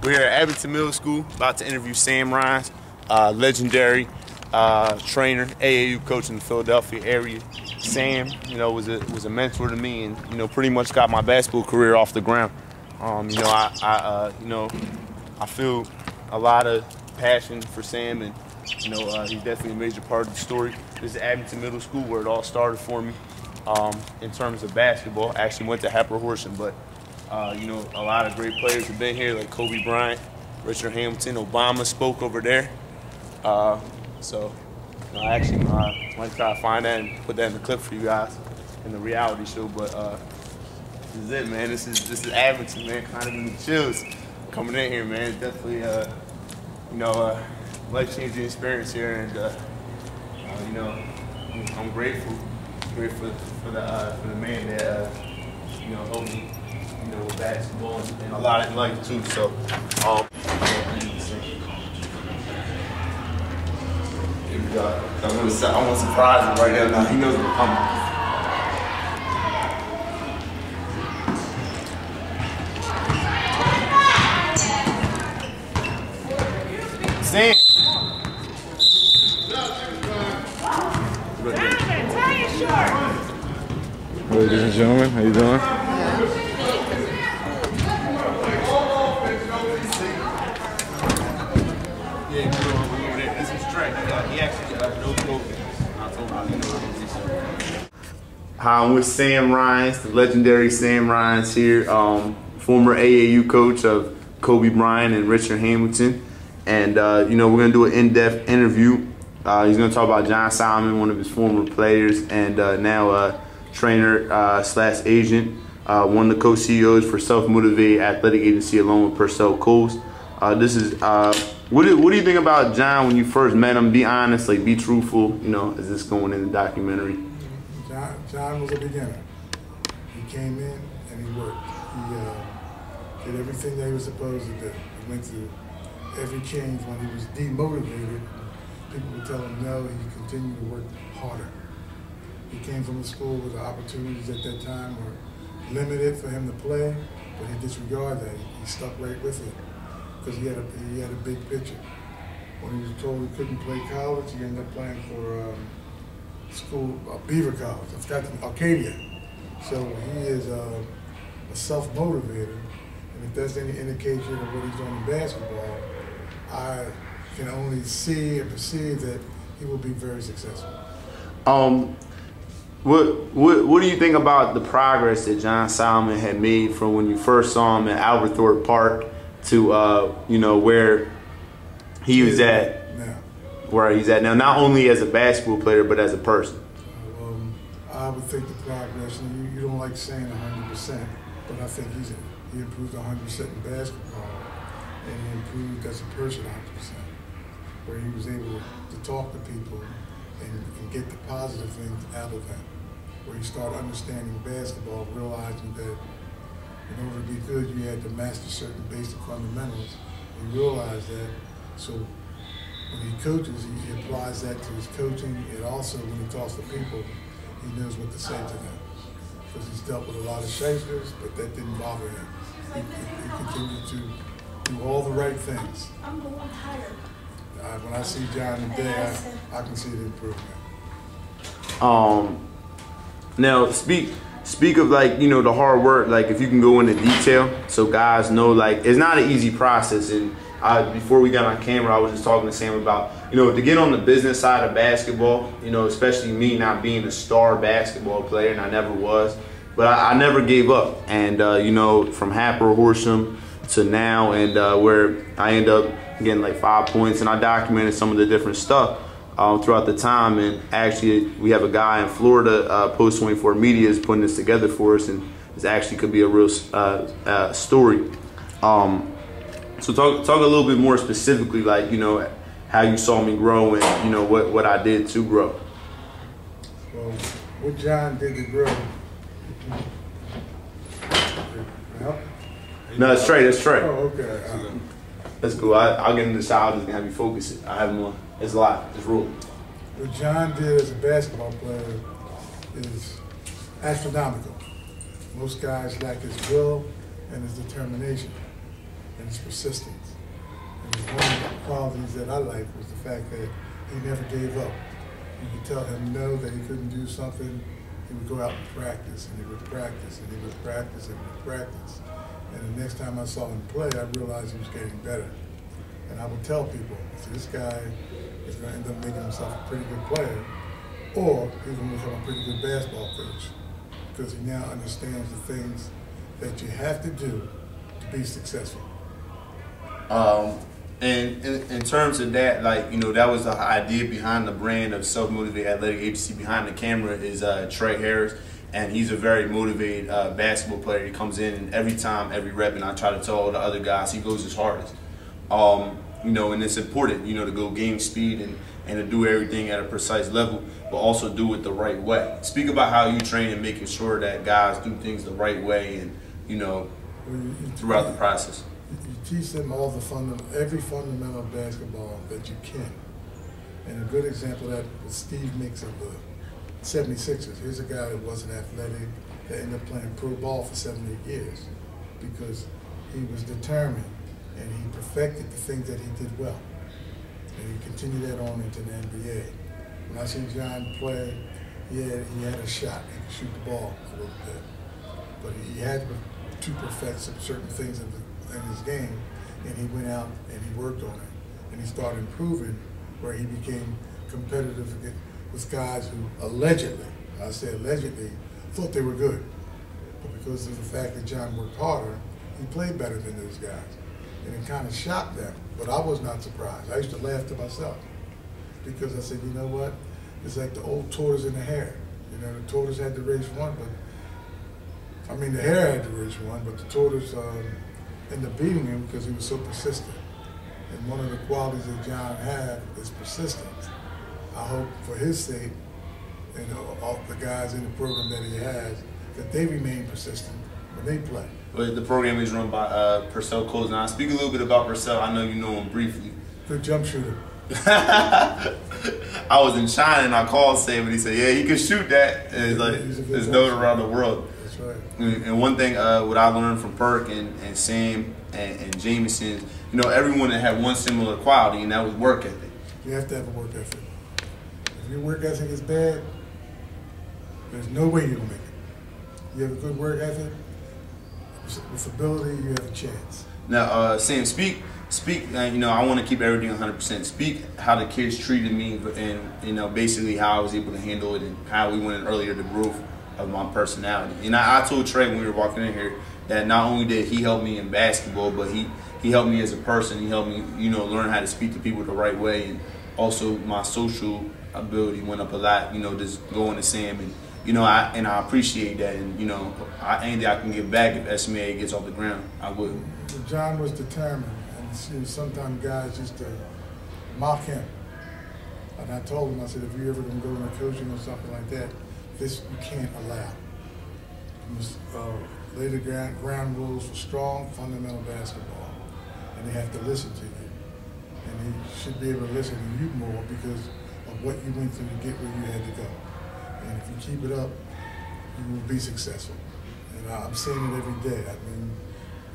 We're here at Abington Middle School, about to interview Sam Rines, legendary trainer, AAU coach in the Philadelphia area. Sam, was a mentor to me, and pretty much got my basketball career off the ground. I feel a lot of passion for Sam, and he's definitely a major part of the story. This is Abington Middle School where it all started for me. In terms of basketball, I actually went to Hepper Horsham, but a lot of great players have been here, like Kobe Bryant, Richard Hamilton, Obama spoke over there. I actually might try to find that and put that in the clip for you guys in the reality show. But this is it, man. This is Abington, man. Kind of giving me chills coming in here, man. It's definitely life-changing experience here, and I'm grateful for the man that helped me with basketball and a lot in life too. So here we go. I want to surprise him right now. He knows we're coming. Sam. Ladies and gentlemen, how you doing? This is Trey. He actually no trophy. Hi, I'm with Sam Rines, the legendary Sam Rines here, former AAU coach of Kobe Bryant and Richard Hamilton. And we're gonna do an in-depth interview. He's gonna talk about John Solomon, one of his former players, and now trainer slash agent, one of the co-CEOs for Self-Motivated Athletic Agency along with Purcell Coles. What do you think about John when you first met him? Be honest, be truthful, as this going in the documentary. John was a beginner. He came in and he worked. He did everything that he was supposed to do. He went through every change. When he was demotivated, people would tell him no, he continued to work harder. He came from a school where the opportunities at that time were limited for him to play, but he disregarded that. He stuck right with it because he had a big picture. When he was told he couldn't play college, he ended up playing for Beaver College. I forgot Arcadia. So he is a self-motivator, and if there's any indication of what he's doing in basketball, I can only see and perceive that he will be very successful. What do you think about the progress that John Solomon had made from when you first saw him at Albert Thorpe Park to where he was at now? Where he's at now, not only as a basketball player but as a person. I would think the progress, and you don't like saying 100%, but I think he improved 100% in basketball, and he improved as a person 100%, where he was able to talk to people and get the positive things out of that, where he started understanding basketball, realizing that in order to be good, you had to master certain basic fundamentals. He realized that, so when he coaches, he applies that to his coaching, and also when he talks to people, he knows what to say to them. Because he's dealt with a lot of shysters, but that didn't bother him. He continued to do all the right things. When I see John today, I can see the improvement. Now speak of the hard work, if you can go into detail so guys know, it's not an easy process. And before we got on camera, I was just talking to Sam about, to get on the business side of basketball, especially me not being a star basketball player, and I never was, but I never gave up. And, from Hepper Horsham to now, and where I end up getting 5 points, and I documented some of the different stuff throughout the time. And actually, we have a guy in Florida, Post 24 Media, is putting this together for us, and this actually could be a real story. So talk a little bit more specifically, how you saw me grow and what I did to grow. Well, what John did to grow. No, it's Trey. That's Trey. Oh, okay. That's cool. I'll get in the shower. I'm just gonna have you focus it. I have more. It's live. It's real. What John did as a basketball player is astronomical. Most guys lack his will and his determination. And his persistence. And one of the qualities that I liked was the fact that he never gave up. You could tell him no, that he couldn't do something, he would go out and practice, and he would practice, and he would practice, and he would practice. And the next time I saw him play, I realized he was getting better. And I would tell people, so this guy is going to end up making himself a pretty good player, or he's going to become a pretty good basketball coach, because he now understands the things that you have to do to be successful. And in terms of that, like, you know, that was the idea behind the brand of Self-Motivated Athletic Agency. Behind the camera is Trey Harris, and he's a very motivated basketball player. He comes in and every time, every rep, and I try to tell all the other guys, he goes his hardest. You know, and it's important, you know, to go game speed and to do everything at a precise level, but also do it the right way. Speak about how you train and making sure that guys do things the right way and, you know, throughout the process. You teach them all every fundamental of basketball that you can. And a good example of that was Steve Mix of the 76ers. Here's a guy that wasn't athletic, that ended up playing pro ball for 7 or 8 years because he was determined and he perfected the things that he did well. And he continued that on into the NBA. When I see John play, he had a shot. He could shoot the ball a little bit. But he had to perfect some certain things in his game, and he went out and he worked on it. And he started improving where he became competitive with guys who allegedly, I say allegedly, thought they were good. But because of the fact that John worked harder, he played better than those guys. And it kind of shocked them, but I was not surprised. I used to laugh to myself because I said, you know what? It's like the old tortoise and the hare. You know, the tortoise had to race one, but I mean the hare had to race one, but the tortoise ended up beating him because he was so persistent. And one of the qualities that John had is persistence. I hope for his sake, you know, all the guys in the program that he has, that they remain persistent when they play. But the program is run by Purcell Coles. Now, speak a little bit about Purcell. I know you know him briefly. Good jump shooter. I was in China and I called Sam and he said, yeah, he could shoot that. And it's like, it's known around the world. That's right. And one thing, what I learned from Perk and Sam and Jameson, you know, everyone that had one similar quality, and that was work ethic. You have to have a work ethic. If your work ethic is bad, there's no way you'll make it. You have a good work ethic, with ability, you have a chance. Now, Sam, speak. You know, I want to keep everything 100%. Speak how the kids treated me, and you know, basically how I was able to handle it, and how we went in earlier, the growth of my personality. And I told Trey when we were walking in here that not only did he help me in basketball, but he helped me as a person. He helped me, you know, learn how to speak to people the right way, and also my social ability went up a lot. You know, just going to Sam and. You know, I appreciate that, and you know, anything I can give back if SMAA gets off the ground, I would. Well, John was determined, and you know, sometimes guys just mock him. And I told him, I said, if you're ever going to go into coaching or something like that, this you can't allow. You must lay the ground rules for strong, fundamental basketball, and they have to listen to you. And they should be able to listen to you more because of what you went through to get where you had to go. And if you keep it up, you will be successful. And I'm seeing it every day. I mean,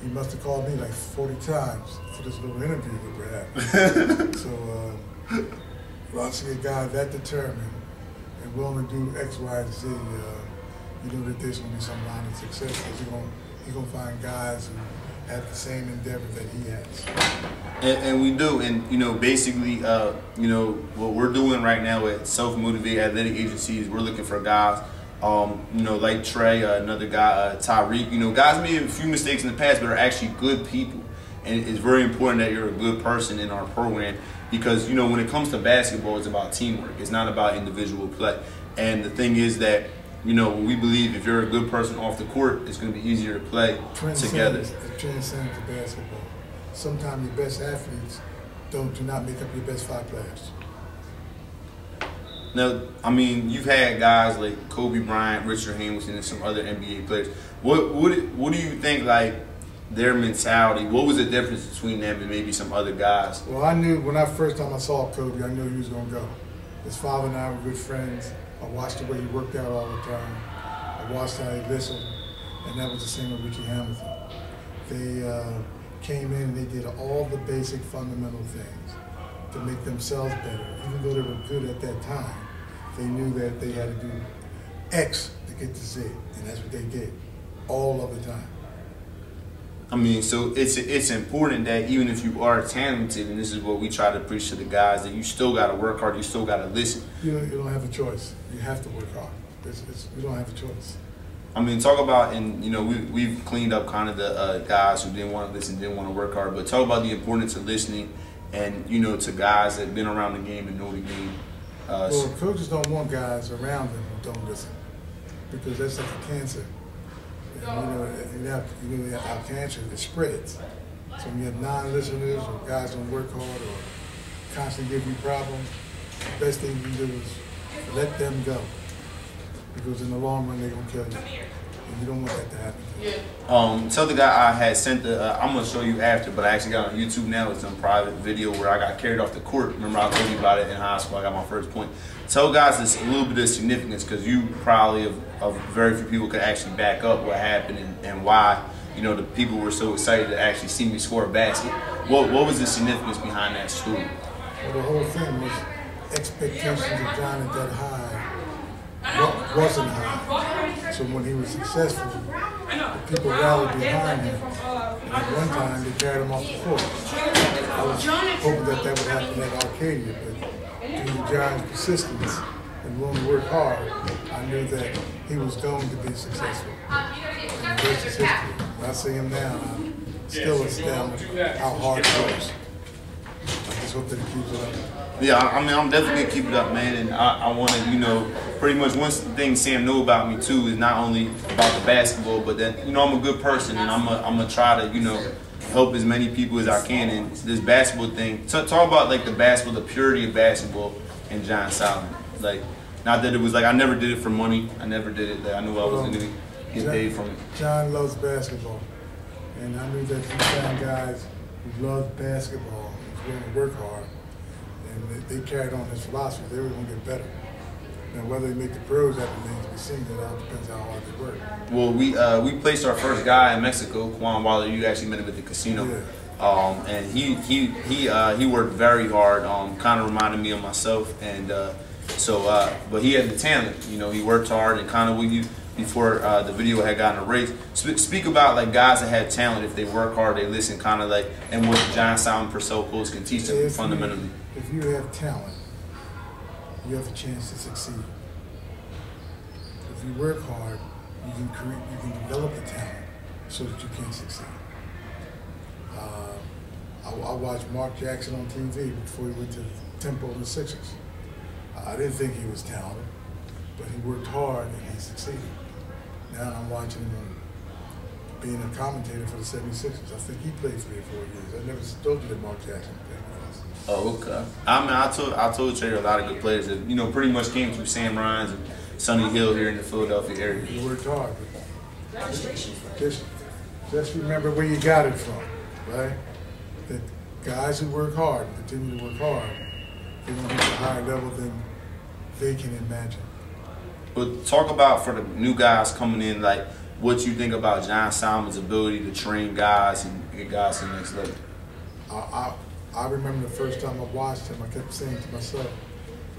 he must have called me like 40 times for this little interview that we're having. So when I see a guy that determined and willing to do X, Y, and Z, you know that there's going to be some line of success because you're going to find guys who have the same endeavor that he has. And we do, and you know, basically, you know, what we're doing right now at Self-Motivated Athletic Agency is we're looking for guys, you know, like Trey, another guy, Tyreek. You know, guys made a few mistakes in the past, but are actually good people. And it's very important that you're a good person in our program because, you know, when it comes to basketball, it's about teamwork. It's not about individual play. And the thing is that, you know, we believe if you're a good person off the court, it's going to be easier to play together. It transcends to basketball. Sometimes your best athletes do not make up your best 5 players. Now, I mean, you've had guys like Kobe Bryant, Richard Hamilton, and some other NBA players. What do you think, like, their mentality, what was the difference between them and maybe some other guys? Well, I knew when first time I saw Kobe, I knew he was going to go. His father and I were good friends. I watched the way he worked out all the time. I watched how he listened, and that was the same with Richie Hamilton. came in and they did all the basic fundamental things to make themselves better. Even though they were good at that time, they knew that they had to do X to get to Z, and that's what they did all of the time. I mean, so it's important that even if you are talented, and this is what we try to preach to the guys, that you still got to work hard, you still got to listen. You don't have a choice. You have to work hard. You don't have a choice. I mean, talk about, and you know, we've cleaned up kind of the guys who didn't want to listen, didn't want to work hard, but talk about the importance of listening, and you know, to guys that have been around the game and know the game. Well, coaches don't want guys around them who don't listen, because that's like a cancer. And you know, our cancer, it spreads. So when you have non-listeners or guys don't work hard or constantly give you problems, the best thing you can do is let them go. Because in the long run, they're going to kill you. And you don't want that to happen. Tell the guy I had sent I'm going to show you after, but I actually got on YouTube now. It's a private video where I got carried off the court. Remember I told you about it in high school. I got my first point. Tell guys this a little bit of significance, because you probably of very few people could actually back up what happened and why, you know, the people were so excited to actually see me score a basket. What was the significance behind that story? Well, the whole thing was expectations of John at that high wasn't high. So when he was successful, the people rallied behind him. And at one time, they carried him off the court. I was hoping that would happen at Arcadia, but due to John's persistence and willing to work hard, I knew that he was going to be successful. And the rest is history. When I see him now, I'm still astounded how hard he works. I just hope that he keeps it up. Yeah, I mean, I'm definitely gonna keep it up, man, and I want to, you know, pretty much one thing Sam knew about me too is not only about the basketball, but that, you know, I'm a good person, and I'm gonna try to, you know, help as many people as I can. And this basketball thing, talk about like the basketball, the purity of basketball in John Solomon. Like, not that it was like I never did it for money. I never did it. I knew I was gonna get paid from it. John loves basketball, and I knew that you found guys who loved basketball, who was willing to work hard, and they carried on his philosophy. They were going to get better. Now, whether they make the pros, that remains to be seen. That all depends how hard they work. Well, we placed our first guy in Mexico, Juan Waller. You actually met him at the casino, yeah. And he worked very hard. Kind of reminded me of myself, and but he had the talent. You know, he worked hard, and kind of when you before the video had gotten erased. Speak about like guys that have talent. If they work hard, they listen. Kind of like, and what John Solomon Purcell can teach them fundamentally. If you have talent, you have a chance to succeed. If you work hard, you can develop the talent so that you can succeed. I watched Mark Jackson on TV before he went to Temple and the Sixers. I didn't think he was talented, but he worked hard and he succeeded. Now I'm watching him being a commentator for the 76ers. I think he played 3 or 4 years. I never told you that Mark Jackson played with us. Oh, okay. I mean, I told Trey a lot of good players that, you know, pretty much came through Sam Rines and Sonny Hill here in the Philadelphia area. You worked hard. Just remember where you got it from, right? That guys who work hard and continue to work hard, they're going to reach a higher level than they can imagine. But talk about, for the new guys coming in, like what you think about John Solomon's ability to train guys and get guys to the next level. I remember the first time I watched him, I kept saying to myself,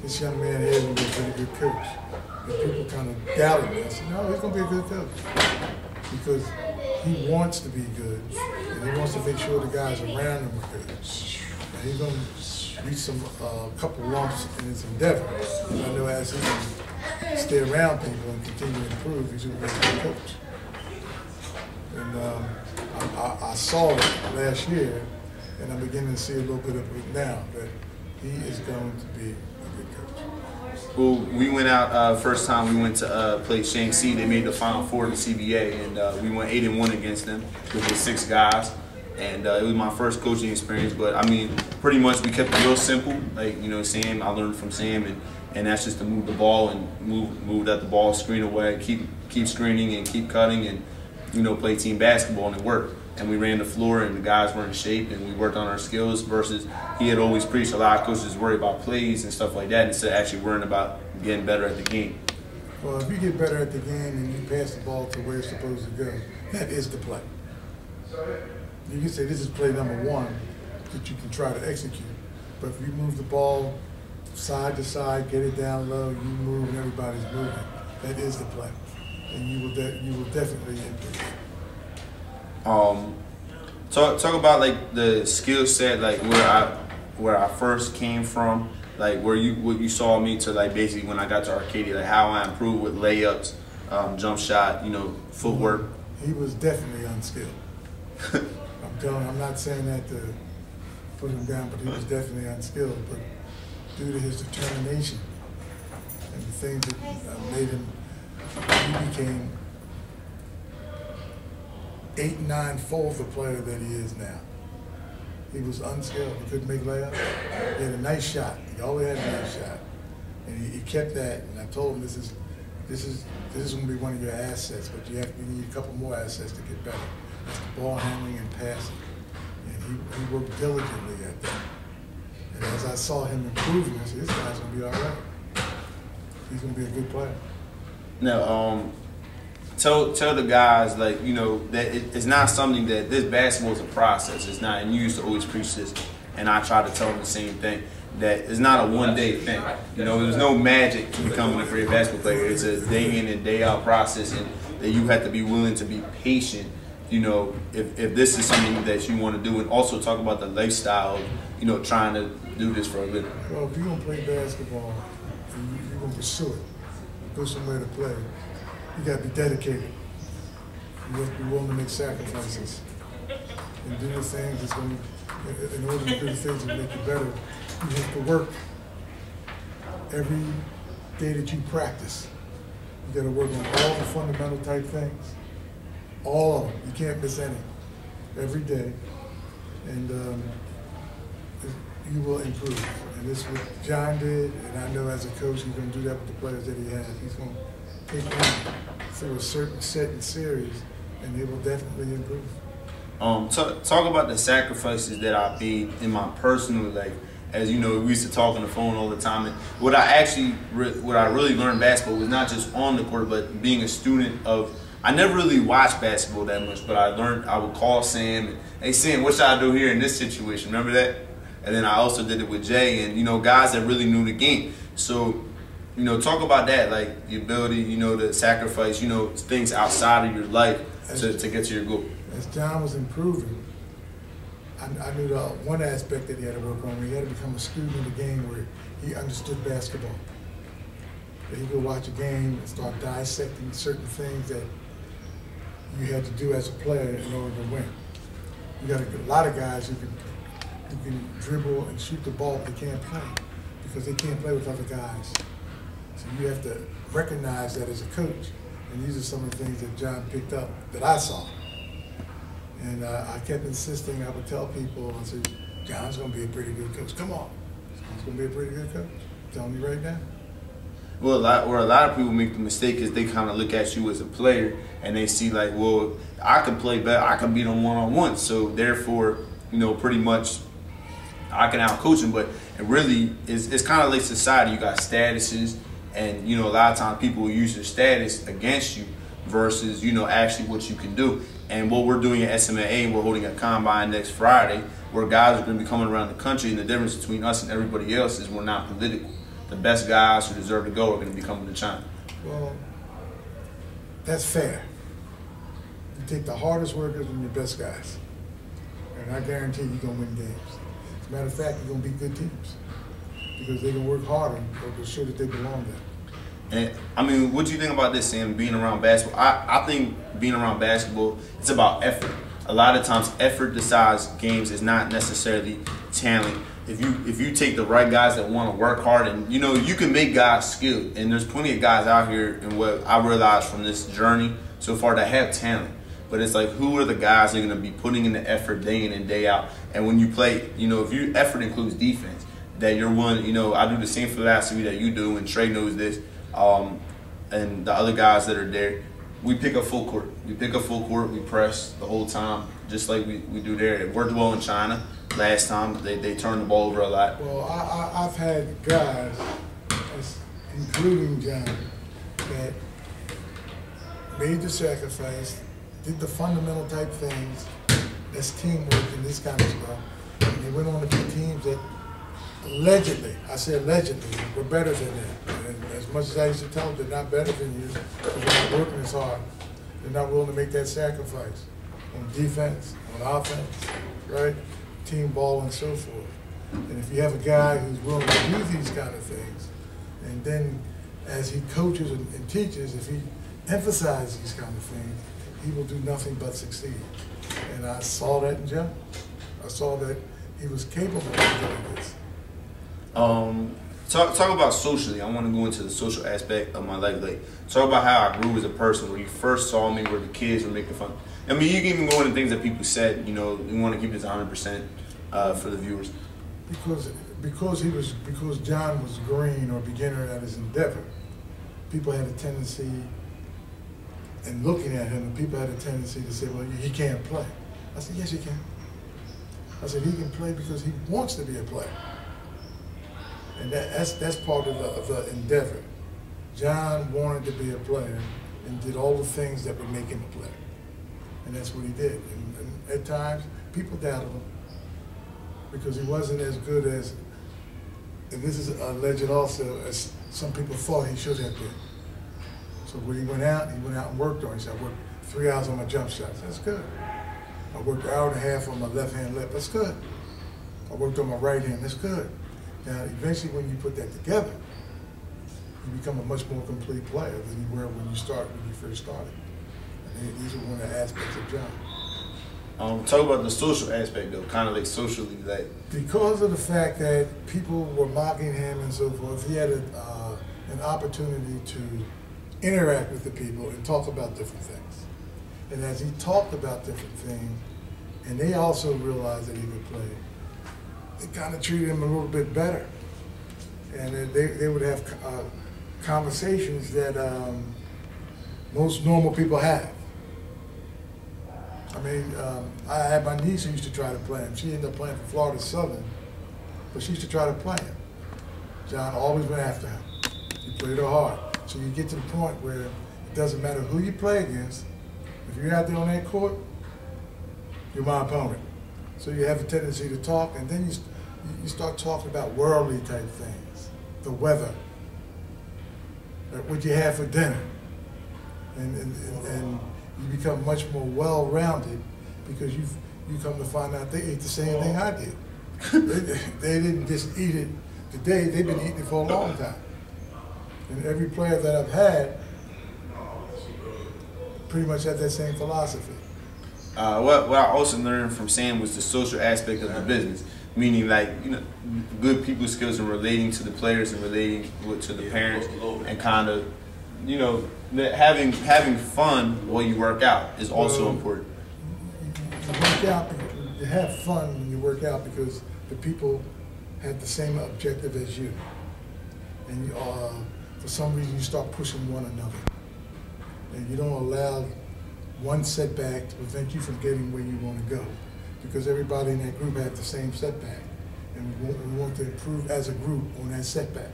this young man here is going to be a pretty good coach. And people kind of doubted me. I said, no, he's going to be a good coach. Because he wants to be good, and he wants to make sure the guys around him are good. And he's going to reach a couple lumps in his endeavor. And I know as he can stay around people and continue to improve, he's going to be a good coach. And I saw it last year, and I'm beginning to see a little bit of it now, that he is going to be a good coach. Well, we went out, first time we went to play Shanxi. They made the Final Four of the CBA, and we went 8-1 against them with the 6 guys. And it was my first coaching experience, but I mean, pretty much we kept it real simple. Like, you know, Sam, I learned from Sam, and that's just to move the ball and move that the ball, screen away, keep screening and keep cutting, and, you know, play team basketball, and it worked. And we ran the floor, and the guys were in shape, and we worked on our skills. Versus he had always preached, a lot of coaches worry about plays and stuff like that instead of actually worrying about getting better at the game. Well, if you get better at the game and you pass the ball to where it's supposed to go, that is the play. You can say this is play number one that you can try to execute. But if you move the ball side to side, get it down low, you move and everybody's moving. That is the play, and you will definitely improve. Talk about like the skill set, like where I first came from, like what you saw me to, like basically when I got to Arcadia, like how I improved with layups, jump shot, footwork. He was definitely unskilled. I'm telling you, I'm not saying that to put him down, but he was definitely unskilled. But due to his determination and the things that made him, he became 8, 9 fold the player that he is now. He was unskilled. He couldn't make layups. He had a nice shot. He always had a nice shot, and he kept that. And I told him this is going to be one of your assets, but you need a couple more assets to get better. It's the ball handling and passing, and he worked diligently at that. And as I saw him improving, I said, this guy's going to be all right. He's going to be a good player. Now, tell the guys, like, that it's not something that this basketball is a process. It's not, and you used to always preach this, and I try to tell them the same thing, that it's not a one-day thing. There's no magic to becoming a great basketball player. It's a day in and day out process, and that you have to be willing to be patient. If this is something that you want to do, and also talk about the lifestyle of, trying to do this for a living. Well, if you're going to play basketball, and you're going to pursue it, go somewhere to play, you got to be dedicated. You have to be willing to make sacrifices and do the things that's going to, in order to do the things that make you better, you have to work every day that you practice. You got to work on all the fundamental type things. All of them. You can't miss any. Every day. And you will improve. And this is what John did, and I know as a coach he's going to do that with the players that he has. He's going to take them through a certain set and series, and they will definitely improve. Talk about the sacrifices that I made in my personal life. As we used to talk on the phone all the time. And what I really learned basketball was not just on the court, but being a student of. I never really watched basketball that much, but I would call Sam and, hey Sam, what should I do here in this situation? Remember that? And then I also did it with Jay and, guys that really knew the game. So, talk about that, like the ability, to sacrifice, things outside of your life to get to your goal. As John was improving, I knew the one aspect that he had to work on. He had to become a student in the game where he understood basketball. That he could watch a game and start dissecting certain things that you had to do as a player in order to win. You got a lot of guys who can dribble and shoot the ball, but they can't play because they can't play with other guys. So you have to recognize that as a coach, and these are some of the things that John picked up that I saw. And I kept insisting. I would tell people, I said, John's going to be a pretty good coach. Come on, he's going to be a pretty good coach. I'm telling you right now. Well, where a lot of people make the mistake is they kind of look at you as a player and they see like, well, I can play better, I can beat them one-on-one, so therefore, pretty much I can out-coach them. But it really is, it's kind of like society. You got statuses, and a lot of times people will use your status against you versus actually what you can do. And what we're doing at SMAA, we're holding a combine next Friday where guys are going to be coming around the country, and the difference between us and everybody else is we're not political. The best guys who deserve to go are going to be coming to China. Well, that's fair. You take the hardest workers and your best guys, and I guarantee you're going to win games. As a matter of fact, you're going to beat good teams because they're going to work harder to show that they belong there. And I mean, what do you think about this, Sam, being around basketball? I think being around basketball, it's about effort. A lot of times, effort decides games. Is not necessarily talent. If you take the right guys that want to work hard, and you can make guys skilled, and there's plenty of guys out here, and what I realized from this journey so far, that have talent. But it's like, who are the guys that are going to be putting in the effort day in and day out? And when you play, if your effort includes defense, that you're one. I do the same philosophy that you do, and Trey knows this. And the other guys that are there, we pick up full court. We pick up full court. We press the whole time, just like we do there. It worked well in China. Last time, they turned the ball over a lot. Well, I've had guys, including John, that made the sacrifice, did the fundamental type things, That's teamwork and this kind of stuff. And they went on to be teams that allegedly, I say allegedly, were better than them. And as much as I used to tell them they're not better than you, because they're not working as hard. They're not willing to make that sacrifice on defense, on offense, right? Team ball and so forth. And if you have a guy who's willing to do these kind of things, and then as he coaches and teaches, if he emphasizes these kind of things, he will do nothing but succeed. And I saw that in Jim. I saw that he was capable of doing this. Talk about socially. I want to go into the social aspect of my life. Like, talk about how I grew as a person. When you first saw me, where the kids were making fun. I mean, you can even go into things that people said. You know, we want to keep this 100% for the viewers. Because John was green or beginner at his endeavor, people had a tendency, and looking at him, people had a tendency to say, well, he can't play. I said, yes, he can. I said, he can play because he wants to be a player. And that's part of the endeavor. John wanted to be a player and did all the things that would make him a player. And that's what he did. And at times, people doubted him because he wasn't as good as, and this is alleged also, as some people thought he should have been. So when he went out and worked on it. He said, I worked 3 hours on my jump shots. That's good. I worked an hour and a half on my left hand lip. That's good. I worked on my right hand. That's good. Now, eventually, when you put that together, you become a much more complete player than you were when you first started. And these are one of the aspects of John. Talk about the social aspect, though, kind of like socially. Like, because of the fact that people were mocking him and so forth, he had an opportunity to interact with the people and talk about different things. And as he talked about different things, and they also realized that he could play, they kind of treated him a little bit better. And they would have conversations that most normal people have. I mean, I had my niece who used to try to play him. She ended up playing for Florida Southern, but she used to try to play him. John always went after him. He played her hard. So you get to the point where it doesn't matter who you play against. If you're out there on that court, you're my opponent. So you have a tendency to talk, and then you start talking about worldly type things, the weather, what you have for dinner, and you become much more well-rounded because you come to find out they ate the same thing I did. They didn't just eat it today; they've been eating it for a long time. And every player that I've had pretty much had that same philosophy. What I also learned from Sam was the social aspect of the business, meaning like, you know, good people skills in relating to the players and relating to the parents, and kind of, you know, having fun while you work out is also important. You work out, you have fun when you work out because the people have the same objective as you, and for some reason you start pushing one another, and you don't allow one setback to prevent you from getting where you want to go, because everybody in that group had the same setback, and we want to improve as a group on that setback.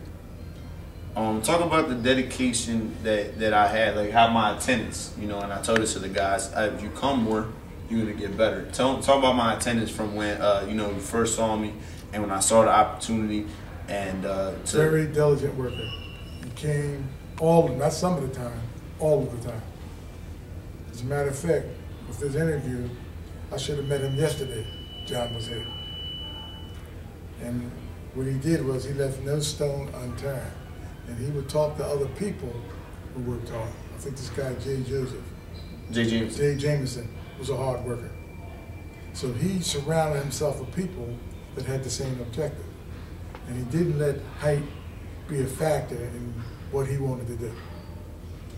Talk about the dedication that I had, like how my attendance, you know, and I told this to the guys, if you come more, you're gonna get better. Talk about my attendance from when you know, you first saw me, and when I saw the opportunity, and very diligent worker. He came not some of the time, all of the time. As a matter of fact, with this interview, I should have met him yesterday. John was here. And what he did was he left no stone unturned. And he would talk to other people who worked hard. I think this guy, Jay Jameson, was a hard worker. So he surrounded himself with people that had the same objective. And he didn't let height be a factor in what he wanted to do.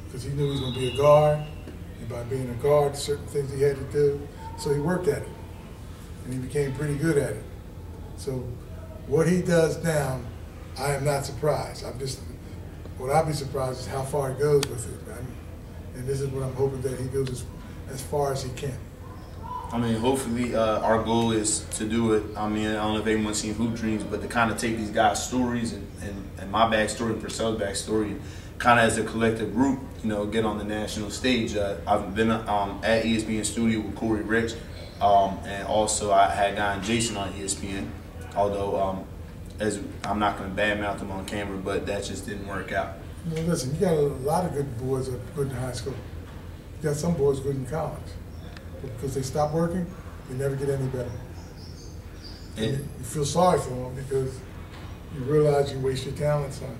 Because he knew he was going to be a guard. And by being a guard, certain things he had to do. So he worked at it. And he became pretty good at it. So what he does now, I am not surprised. What I'll be surprised is how far he goes with it. And this is what I'm hoping, that he goes as far as he can. I mean, hopefully our goal is to do it. I mean, I don't know if everyone's seen Hoop Dreams, but to kind of take these guys' stories and my backstory and Purcell's backstory, kind of as a collective group, you know, get on the national stage. I've been at ESPN studio with Corey Ricks, And also I had gotten Jason on ESPN, although as I'm not going to badmouth him on camera, but that just didn't work out. Well, listen, you got a lot of good boys that are good in high school. You got some boys good in college. But because they stop working, they never get any better. And you feel sorry for them because you realize you waste your talents on,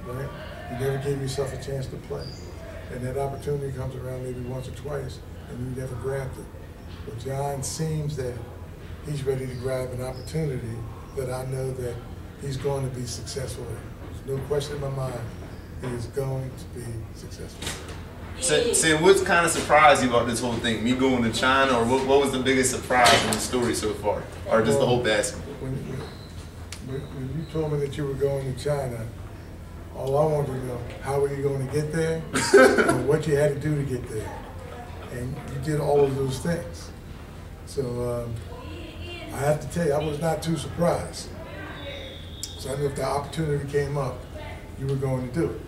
right? You never gave yourself a chance to play. And that opportunity comes around maybe once or twice, and you never grabbed it. But John seems that he's ready to grab an opportunity that I know that he's going to be successful in. There's no question in my mind, he is going to be successful. So what's kind of surprised you about this whole thing? Me going to China, or what was the biggest surprise in the story so far? Or just the whole basketball? When you told me that you were going to China, all I wanted to know, how were you going to get there, and what you had to do to get there. And you did all of those things. So I have to tell you, I was not too surprised. So I knew if the opportunity came up, you were going to do it.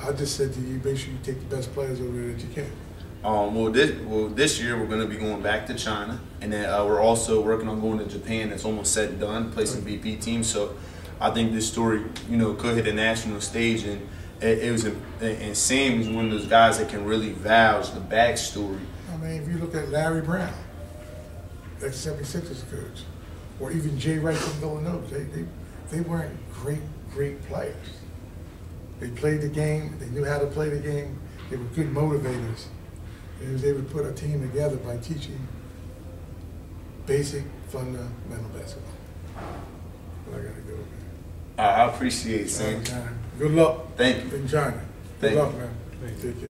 I just said to you, make sure you take the best players over there that you can. This year we're going to be going back to China, and then we're also working on going to Japan. It's almost said and done, play some VP teams. So I think this story, could hit a national stage, and and Sam is one of those guys that can really vouch the backstory. I mean, if you look at Larry Brown, ex-76ers coach, or even Jay Wright from Villanova, they weren't great players. They played the game. They knew how to play the game. They were good motivators. And they was able to put a team together by teaching basic fundamental basketball. But I got to go, man. I appreciate it, Sam. Good luck. Thank you. In China. Good luck, man. Take care.